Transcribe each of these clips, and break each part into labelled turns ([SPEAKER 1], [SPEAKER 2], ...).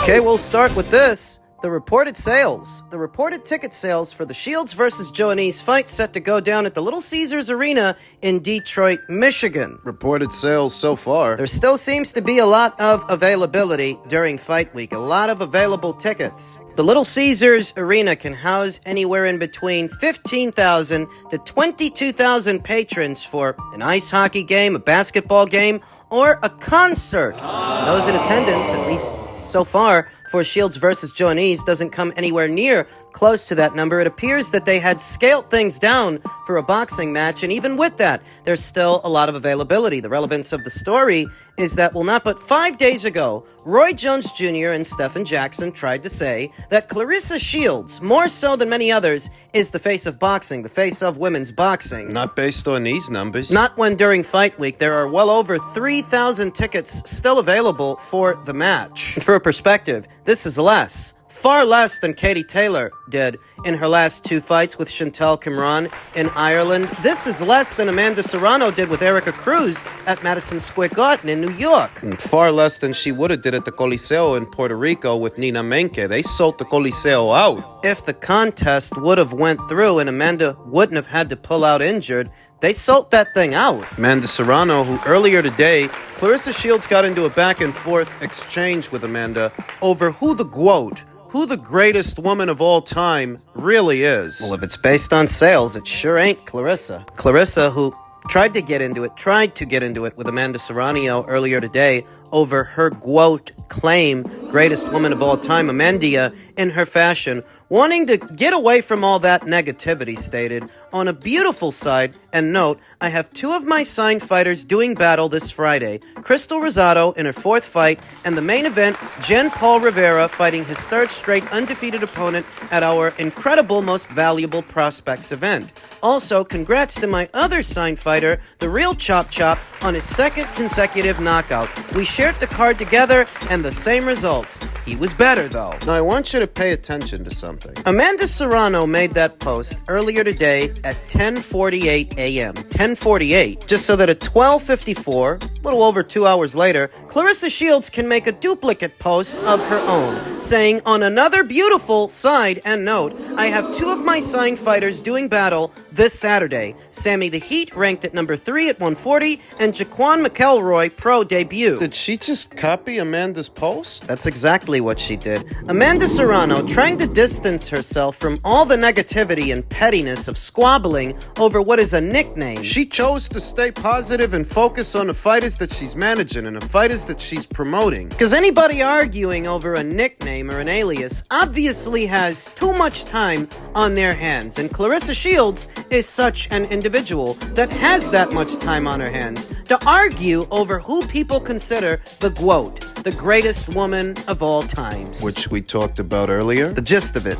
[SPEAKER 1] Okay, we'll start with this. The reported sales. The reported ticket sales for the Shields versus Joanisse fight set to go down at the Little Caesars Arena in Detroit, Michigan.
[SPEAKER 2] Reported sales so far.
[SPEAKER 1] There still seems to be a lot of availability during fight week, a lot of available tickets. The Little Caesars Arena can house anywhere in between 15,000 to 22,000 patrons for an ice hockey game, a basketball game, or a concert. Those in attendance, at least so far, for Shields versus Joanisse doesn't come anywhere near close to that number. It appears that they had scaled things down for a boxing match, and even with that, there's still a lot of availability. The relevance of the story is that, well, not but 5 days ago, Roy Jones Jr. and Stephen Jackson tried to say that Claressa Shields, more so than many others, is the face of boxing, the face of women's boxing.
[SPEAKER 2] Not based on these numbers.
[SPEAKER 1] Not when during fight week there are well over 3,000 tickets still available for the match. For a perspective, this is less. Far less than Katie Taylor did in her last two fights with Chantal Cameron in Ireland. This is less than Amanda Serrano did with Erica Cruz at Madison Square Garden in New York.
[SPEAKER 2] And far less than she would have did at the Coliseo in Puerto Rico with Nina Menke. They sold the Coliseo out.
[SPEAKER 1] If the contest would have went through and Amanda wouldn't have had to pull out injured, they sold that thing out.
[SPEAKER 2] Amanda Serrano, who earlier today, Claressa Shields got into a back and forth exchange with Amanda over who the GOAT, who the greatest woman of all time really is.
[SPEAKER 1] Well, if it's based on sales, it sure ain't Claressa. Claressa, who tried to get into it with Amanda Serrano earlier today over her GOAT claim, greatest woman of all time, Amanda, in her fashion, wanting to get away from all that negativity, stated, on a beautiful side and note, I have two of my signed fighters doing battle this Friday. Crystal Rosado in her fourth fight, and the main event, Jen Paul Rivera fighting his third straight undefeated opponent at our incredible Most Valuable Prospects event. Also, congrats to my other signed fighter, the real Chop Chop, on his second consecutive knockout. We shared the card together and the same results. He was better though.
[SPEAKER 2] Now I want you to pay attention to something.
[SPEAKER 1] Amanda Serrano made that post earlier today at 10:48 a.m. 10:48, just so that at 12:54, a little over 2 hours later, Claressa Shields can make a duplicate post of her own, saying, on another beautiful side and note, I have two of my signed fighters doing battle this Saturday. Sammy the Heat ranked at number 3 at 140, and Jaquan McElroy pro debut.
[SPEAKER 2] Did she just copy Amanda's post?
[SPEAKER 1] That's exactly what she did. Amanda Serrano trying to distance herself from all the negativity and pettiness of squabbling over what is a nickname.
[SPEAKER 2] She chose to stay positive and focus on the fighters that she's managing and the fighters that she's promoting.
[SPEAKER 1] Because anybody arguing over a nickname or an alias obviously has too much time on their hands, and Claressa Shields is such an individual that has that much time on her hands to argue over who people consider the GOAT, the greatest woman of all times.
[SPEAKER 2] Which we talked about earlier.
[SPEAKER 1] The gist of it.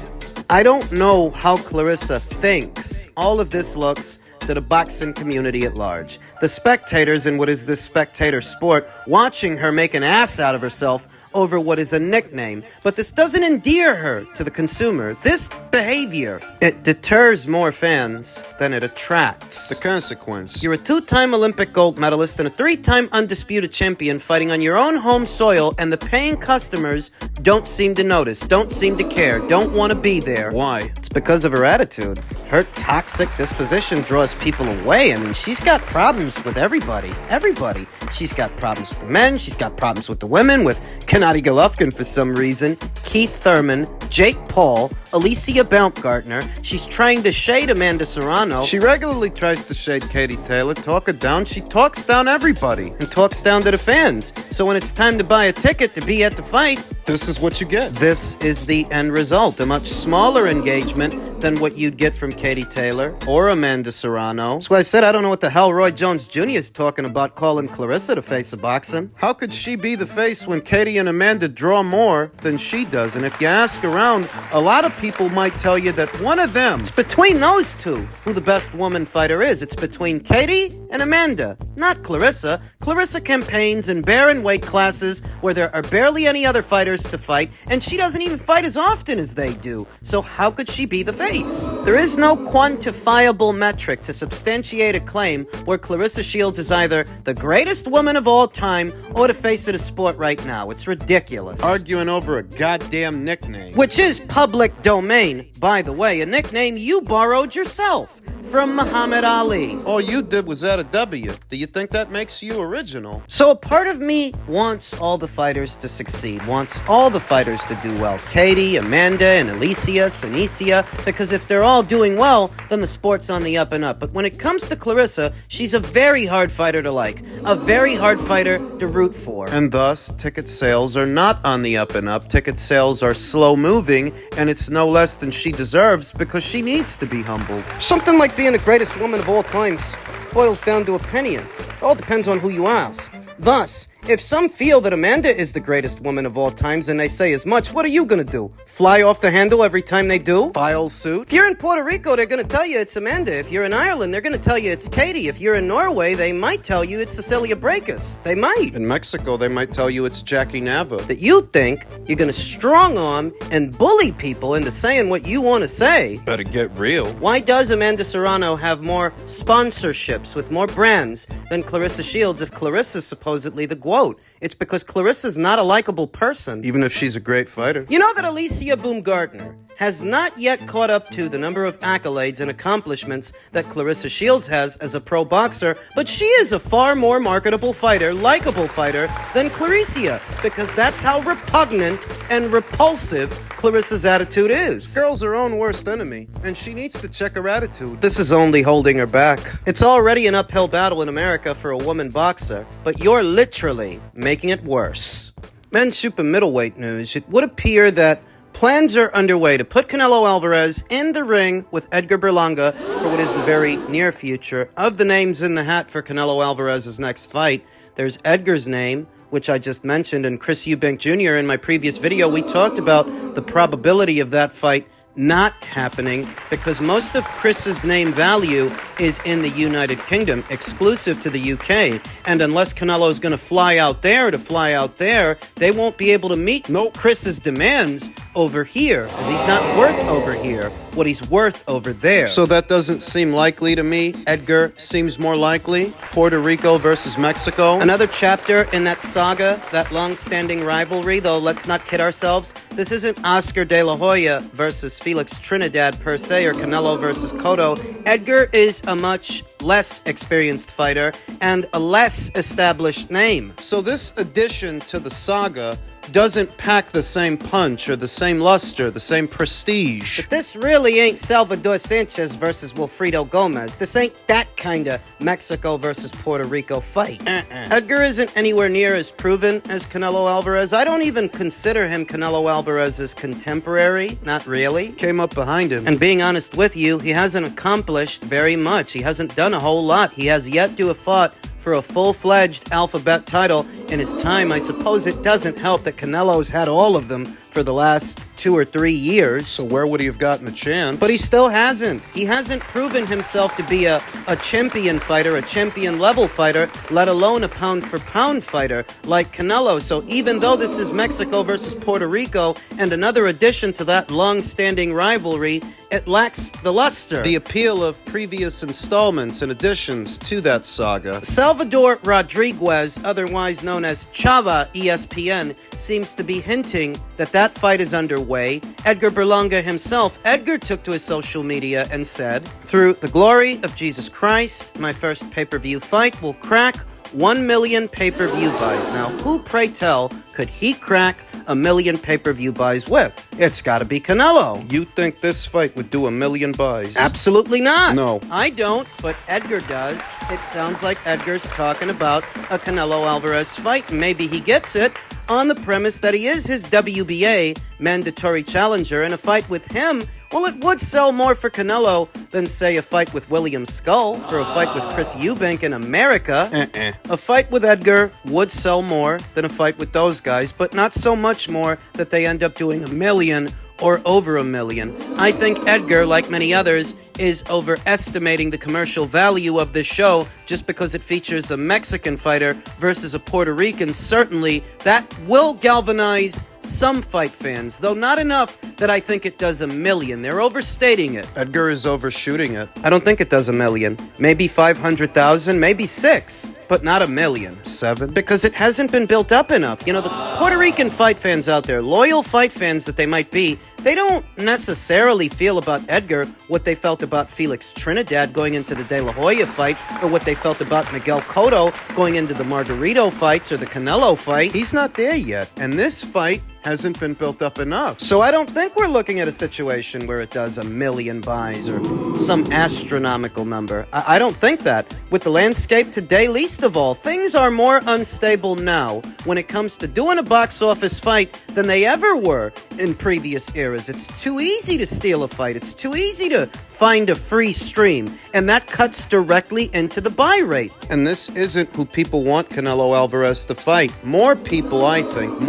[SPEAKER 1] I don't know how Claressa thinks all of this looks to the boxing community at large. The spectators in what is this spectator sport watching her make an ass out of herself over what is a nickname. But this doesn't endear her to the consumer. This behavior, it deters more fans than it attracts.
[SPEAKER 2] The consequence.
[SPEAKER 1] You're a two-time Olympic gold medalist and a three-time undisputed champion fighting on your own home soil, and the paying customers don't seem to notice, don't seem to care, don't want to be there.
[SPEAKER 2] Why?
[SPEAKER 1] It's because of her attitude. Her toxic disposition draws people away. I mean, she's got problems with everybody. Everybody. She's got problems with the men. She's got problems with the women, with Gennady Golovkin for some reason, Keith Thurman, Jake Paul, Alicia Baumgartner. She's trying to shade Amanda Serrano.
[SPEAKER 2] She regularly tries to shade Katie Taylor, talk her down. She talks down everybody.
[SPEAKER 1] And talks down to the fans. So when it's time to buy a ticket to be at the fight,
[SPEAKER 2] this is what you get.
[SPEAKER 1] This is the end result. A much smaller engagement than what you'd get from Katie Taylor or Amanda Serrano. That's why I said I don't know what the hell Roy Jones Jr. is talking about calling Claressa the face of boxing.
[SPEAKER 2] How could she be the face when Katie and Amanda draw more than she does? And if you ask her around, a lot of people might tell you that one of them...
[SPEAKER 1] It's between those two who the best woman fighter is. It's between Katie and Amanda, not Clarissa. Clarissa campaigns in barren weight classes where there are barely any other fighters to fight, and she doesn't even fight as often as they do. So how could she be the face? There is no quantifiable metric to substantiate a claim where Clarissa Shields is either the greatest woman of all time or the face of the sport right now. It's ridiculous.
[SPEAKER 2] Arguing over a goddamn nickname.
[SPEAKER 1] Which is public domain, by the way, a nickname you borrowed yourself from Muhammad Ali.
[SPEAKER 2] All you did was add a W. Do you think that makes you original?
[SPEAKER 1] So a part of me wants all the fighters to succeed, wants all the fighters to do well. Katie, Amanda, and Alicia, Sinicia, because if they're all doing well, then the sport's on the up and up. But when it comes to Clarissa, she's a very hard fighter to like, a very hard fighter to root for.
[SPEAKER 2] And thus, ticket sales are not on the up and up. Ticket sales are slow moving, and it's no less than she deserves because she needs to be humbled.
[SPEAKER 1] Something like being the greatest woman of all times boils down to opinion. It all depends on who you ask. Thus, if some feel that Amanda is the greatest woman of all times and they say as much, what are you gonna do? Fly off the handle every time they do?
[SPEAKER 2] File suit?
[SPEAKER 1] If you're in Puerto Rico, they're gonna tell you it's Amanda. If you're in Ireland, they're gonna tell you it's Katie. If you're in Norway, they might tell you it's Cecilia Brækhus. They might.
[SPEAKER 2] In Mexico, they might tell you it's Jackie Nava.
[SPEAKER 1] That you think you're gonna strong arm and bully people into saying what you want to say.
[SPEAKER 2] Better get real.
[SPEAKER 1] Why does Amanda Serrano have more sponsorships with more brands than Clarissa Shields if Clarissa's supposedly the GOAT? It's because Clarissa's not a likable person.
[SPEAKER 2] Even if she's a great fighter.
[SPEAKER 1] You know that Alicia Baumgartner has not yet caught up to the number of accolades and accomplishments that Clarissa Shields has as a pro boxer, but she is a far more marketable fighter, likable fighter, than Clarissa, because that's how repugnant and repulsive Clarissa's attitude is.
[SPEAKER 2] Girl's her own worst enemy, and she needs to check her attitude.
[SPEAKER 1] This is only holding her back. It's already an uphill battle in America for a woman boxer, but you're literally making it worse. Men's super middleweight news. It would appear that plans are underway to put Canelo Alvarez in the ring with Edgar Berlanga for what is the very near future. Of the names in the hat for Canelo Alvarez's next fight, there's Edgar's name, which I just mentioned, and Chris Eubank Jr. In my previous video, we talked about the probability of that fight not happening because most of Chris's name value is in the United Kingdom, exclusive to the UK. And unless Canelo's going to fly out there, they won't be able to meet Chris's demands over here, as he's not worth over here what he's worth over there.
[SPEAKER 2] So that doesn't seem likely to me. Edgar seems more likely. Puerto Rico versus Mexico.
[SPEAKER 1] Another chapter in that saga, that long-standing rivalry, though let's not kid ourselves. This isn't Oscar De La Hoya versus Felix Trinidad per se, or Canelo versus Cotto. Edgar is a much less experienced fighter and a less established name.
[SPEAKER 2] So this addition to the saga doesn't pack the same punch or the same luster, the same prestige.
[SPEAKER 1] But this really ain't Salvador Sanchez versus Wilfredo Gomez. This ain't that kind of Mexico versus Puerto Rico fight. Edgar isn't anywhere near as proven as Canelo Alvarez. I don't even consider him Canelo Alvarez's contemporary. Not really.
[SPEAKER 2] Came up behind him.
[SPEAKER 1] And being honest with you, he hasn't accomplished very much. He hasn't done a whole lot. He has yet to have fought for a full-fledged alphabet title in his time. I suppose it doesn't help that Canelo's had all of them for the last 2 or 3 years.
[SPEAKER 2] So where would he have gotten a chance?
[SPEAKER 1] But he still hasn't. He hasn't proven himself to be a champion fighter, a champion-level fighter, let alone a pound-for-pound fighter like Canelo. So even though this is Mexico versus Puerto Rico and another addition to that long-standing rivalry, it lacks the luster,
[SPEAKER 2] the appeal of previous installments and additions to that saga.
[SPEAKER 1] Salvador Rodriguez, otherwise known as Chava ESPN, seems to be hinting that that fight is underway. Edgar Berlanga himself, Edgar took to his social media and said, "Through the glory of Jesus Christ, my first pay-per-view fight will crack 1 million pay-per-view buys." Now, who, pray tell, could he crack 1 million pay-per-view buys with? It's gotta be Canelo.
[SPEAKER 2] You think this fight would do 1 million buys?
[SPEAKER 1] Absolutely not.
[SPEAKER 2] No.
[SPEAKER 1] I don't, but Edgar does. It sounds like Edgar's talking about a Canelo Alvarez fight. Maybe he gets it on the premise that he is his WBA mandatory challenger, and a fight with him, well, it would sell more for Canelo than, say, a fight with William Skull or a fight with Chris Eubank in America. A fight with Edgar would sell more than a fight with those guys, but not so much more that they end up doing 1 million or over $1 million. I think Edgar, like many others, is overestimating the commercial value of this show just because it features a Mexican fighter versus a Puerto Rican. Certainly, that will galvanize some fight fans, though not enough that I think it does $1 million. They're overstating it.
[SPEAKER 2] Edgar is overshooting it.
[SPEAKER 1] I don't think it does $1 million. Maybe 500,000, maybe 6, but not $1 million.
[SPEAKER 2] 7?
[SPEAKER 1] Because it hasn't been built up enough. You know, the Puerto Rican fight fans out there, loyal fight fans that they might be, they don't necessarily feel about Edgar what they felt about Felix Trinidad going into the De La Hoya fight, or what they felt about Miguel Cotto going into the Margarito fights or the Canelo fight.
[SPEAKER 2] He's not there yet, and this fight hasn't been built up enough.
[SPEAKER 1] So I don't think we're looking at a situation where it does $1 million buys or some astronomical number. I don't think that. With the landscape today, least of all, things are more unstable now when it comes to doing a box office fight than they ever were in previous eras. It's too easy to steal a fight. It's too easy to find a free stream, and that cuts directly into the buy rate.
[SPEAKER 2] And this isn't who people want Canelo Alvarez to fight. More people, I think,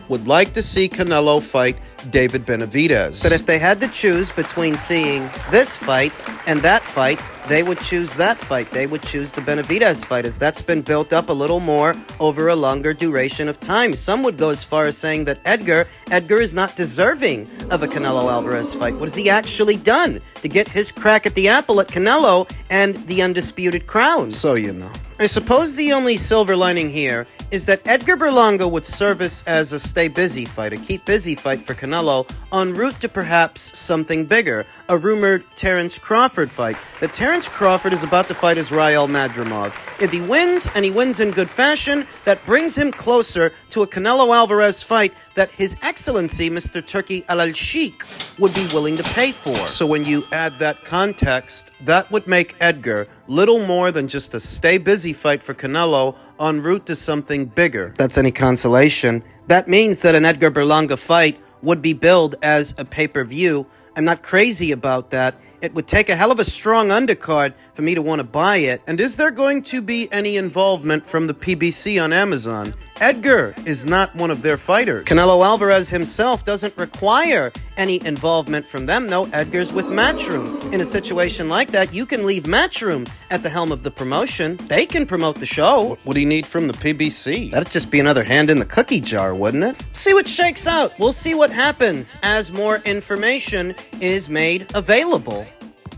[SPEAKER 2] would like to see Canelo fight David Benavidez.
[SPEAKER 1] But if they had to choose between seeing this fight and that fight, they would choose that fight. They would choose the Benavidez fight, as that's been built up a little more over a longer duration of time. Some would go as far as saying that Edgar is not deserving of a Canelo Alvarez fight. What has he actually done to get his crack at the apple at Canelo and the undisputed crown?
[SPEAKER 2] So you know.
[SPEAKER 1] I suppose the only silver lining here is that Edgar Berlanga would service as a stay busy fight, a keep busy fight for Canelo, en route to perhaps something bigger, a rumored Terence Crawford fight. That Terence Crawford is about to fight Israel Madrimov. If he wins, and he wins in good fashion, that brings him closer to a Canelo Alvarez fight that His Excellency, Mr. Turki Al-Sheikh, would be willing to pay for.
[SPEAKER 2] So when you add that context, that would make Edgar little more than just a stay busy fight for Canelo en route to something bigger.
[SPEAKER 1] That's any consolation. That means that an Edgar Berlanga fight would be billed as a pay-per-view. I'm not crazy about that. It would take a hell of a strong undercard for me to want to buy it.
[SPEAKER 2] And is there going to be any involvement from the PBC on Amazon? Edgar is not one of their fighters.
[SPEAKER 1] Canelo Alvarez himself doesn't require any involvement from them. No, Edgar's with Matchroom. In a situation like that, you can leave Matchroom at the helm of the promotion. They can promote the show.
[SPEAKER 2] What would he need from the PBC?
[SPEAKER 1] That'd just be another hand in the cookie jar, wouldn't it? See what shakes out. We'll see what happens as more information is made available.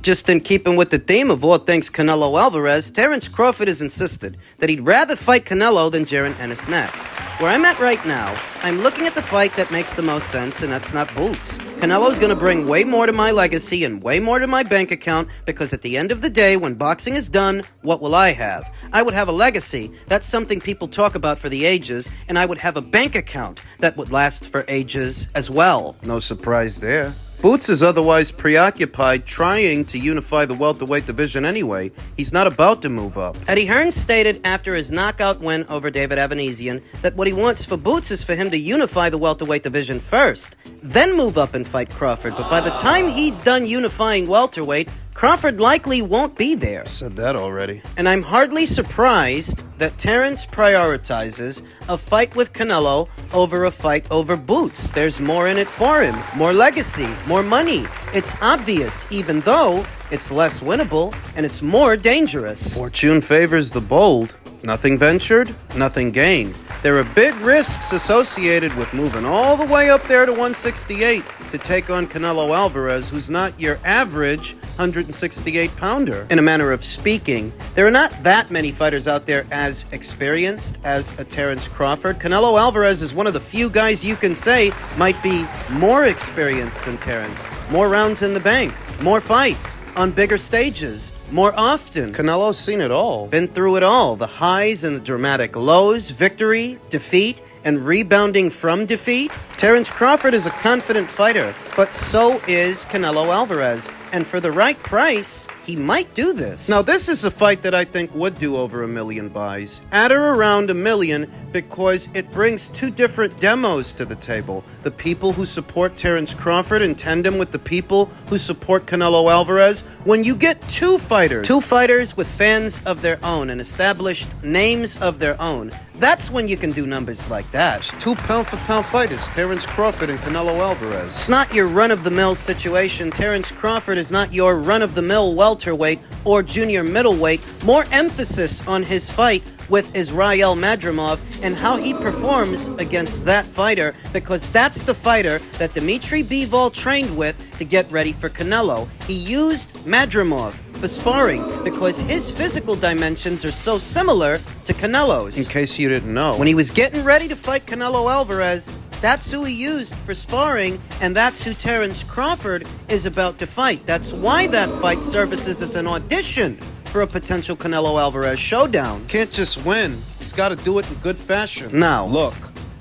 [SPEAKER 1] Just in keeping with the theme of all things Canelo Alvarez, Terence Crawford has insisted that he'd rather fight Canelo than Jaron Ennis next. Where I'm at right now, I'm looking at the fight that makes the most sense, and that's not Boots. Canelo's gonna bring way more to my legacy and way more to my bank account, because at the end of the day, when boxing is done, what will I have? I would have a legacy. That's something people talk about for the ages, and I would have a bank account that would last for ages as well.
[SPEAKER 2] No surprise there. Boots is otherwise preoccupied trying to unify the welterweight division anyway. He's not about to move up.
[SPEAKER 1] Eddie Hearn stated after his knockout win over David Evanesian that what he wants for Boots is for him to unify the welterweight division first, then move up and fight Crawford. But by the time he's done unifying welterweight, Crawford likely won't be there.
[SPEAKER 2] Said that already.
[SPEAKER 1] And I'm hardly surprised that Terence prioritizes a fight with Canelo over a fight over Boots. There's more in it for him. More legacy, more money. It's obvious, even though it's less winnable and it's more dangerous.
[SPEAKER 2] Fortune favors the bold. Nothing ventured, nothing gained. There are big risks associated with moving all the way up there to 168 to take on Canelo Alvarez, who's not your average 168-pounder.
[SPEAKER 1] In a manner of speaking, there are not that many fighters out there as experienced as a Terence Crawford. Canelo Alvarez is one of the few guys you can say might be more experienced than Terence. More rounds in the bank, more fights, on bigger stages, more often.
[SPEAKER 2] Canelo's seen it all.
[SPEAKER 1] Been through it all. The highs and the dramatic lows, victory, defeat, and rebounding from defeat. Terence Crawford is a confident fighter, but so is Canelo Alvarez. And for the right price, he might do this.
[SPEAKER 2] Now, this is a fight that I think would do over 1 million buys. At or around 1 million, because it brings two different demos to the table. The people who support Terence Crawford in tandem with the people who support Canelo Alvarez. When you get two fighters
[SPEAKER 1] with fans of their own and established names of their own, that's when you can do numbers like that.
[SPEAKER 2] 2 pound-for-pound fighters, Terence Crawford and Canelo Alvarez.
[SPEAKER 1] It's not your run-of-the-mill situation. Terence Crawford is not your run-of-the-mill welterweight or junior middleweight. More emphasis on his fight with Israel Madrimov and how he performs against that fighter, because that's the fighter that Dmitry Bivol trained with to get ready for Canelo. He used Madrimov for sparring because his physical dimensions are so similar to Canelo's.
[SPEAKER 2] In case you didn't know.
[SPEAKER 1] When he was getting ready to fight Canelo Alvarez, that's who he used for sparring, and that's who Terence Crawford is about to fight. That's why that fight services as an audition for a potential Canelo Alvarez showdown.
[SPEAKER 2] Can't just win. He's got to do it in good fashion.
[SPEAKER 1] Now,
[SPEAKER 2] look.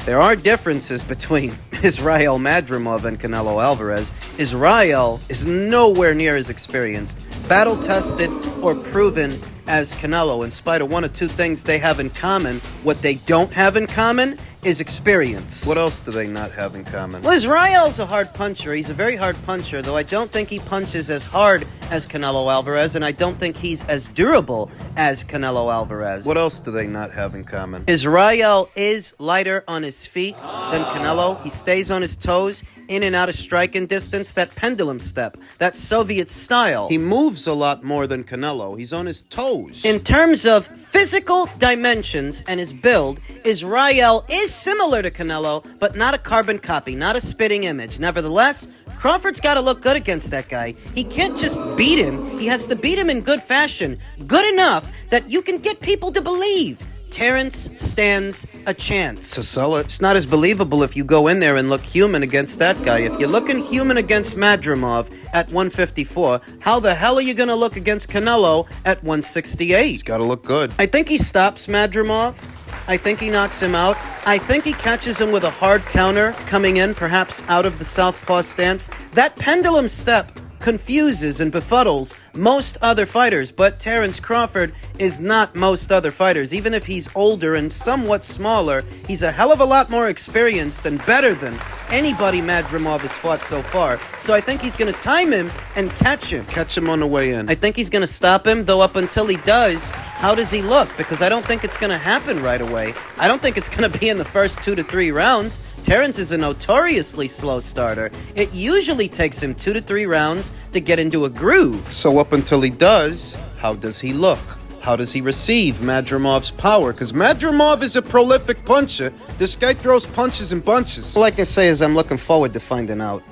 [SPEAKER 1] There are differences between Israel Madrimov and Canelo Alvarez. Israel is nowhere near as experienced, battle-tested, or proven as Canelo. In spite of one or two things they have in common, what they don't have in common is experience.
[SPEAKER 2] What else do they not have in common?
[SPEAKER 1] Well, Israel's a hard puncher. He's a very hard puncher, though I don't think he punches as hard as Canelo Alvarez, and I don't think he's as durable as Canelo Alvarez.
[SPEAKER 2] What else do they not have in common?
[SPEAKER 1] Israel is lighter on his feet than Canelo. He stays on his toes, in and out of striking distance, that pendulum step, that Soviet style.
[SPEAKER 2] He moves a lot more than Canelo. He's on his toes.
[SPEAKER 1] In terms of physical dimensions and his build, Israel is similar to Canelo, but not a carbon copy, not a spitting image. Nevertheless, Crawford's got to look good against that guy. He can't just beat him. He has to beat him in good fashion. Good enough that you can get people to believe Terence stands a chance
[SPEAKER 2] to sell it.
[SPEAKER 1] It's not as believable if you go in there and look human against that guy. If you're looking human against Madrimov at 154, how the hell are you going to look against Canelo at 168?
[SPEAKER 2] He's got to look good.
[SPEAKER 1] I think he stops Madrimov. I think he knocks him out. I think he catches him with a hard counter coming in, perhaps out of the southpaw stance. That pendulum step confuses and befuddles most other fighters, but Terence Crawford is not most other fighters. Even if he's older and somewhat smaller, he's a hell of a lot more experienced and better than anybody Madrimov has fought so far. So I think he's going to time him and catch him.
[SPEAKER 2] Catch him on the way in.
[SPEAKER 1] I think he's going to stop him, though up until he does, how does he look? Because I don't think it's going to happen right away. I don't think it's going to be in the first 2 to 3 rounds. Terence is a notoriously slow starter. It usually takes him 2 to 3 rounds to get into a groove.
[SPEAKER 2] So up until he does, how does he look? How does he receive Madrimov's power? Because Madrimov is a prolific puncher. This guy throws punches in bunches.
[SPEAKER 1] Like I say, I'm looking forward to finding out.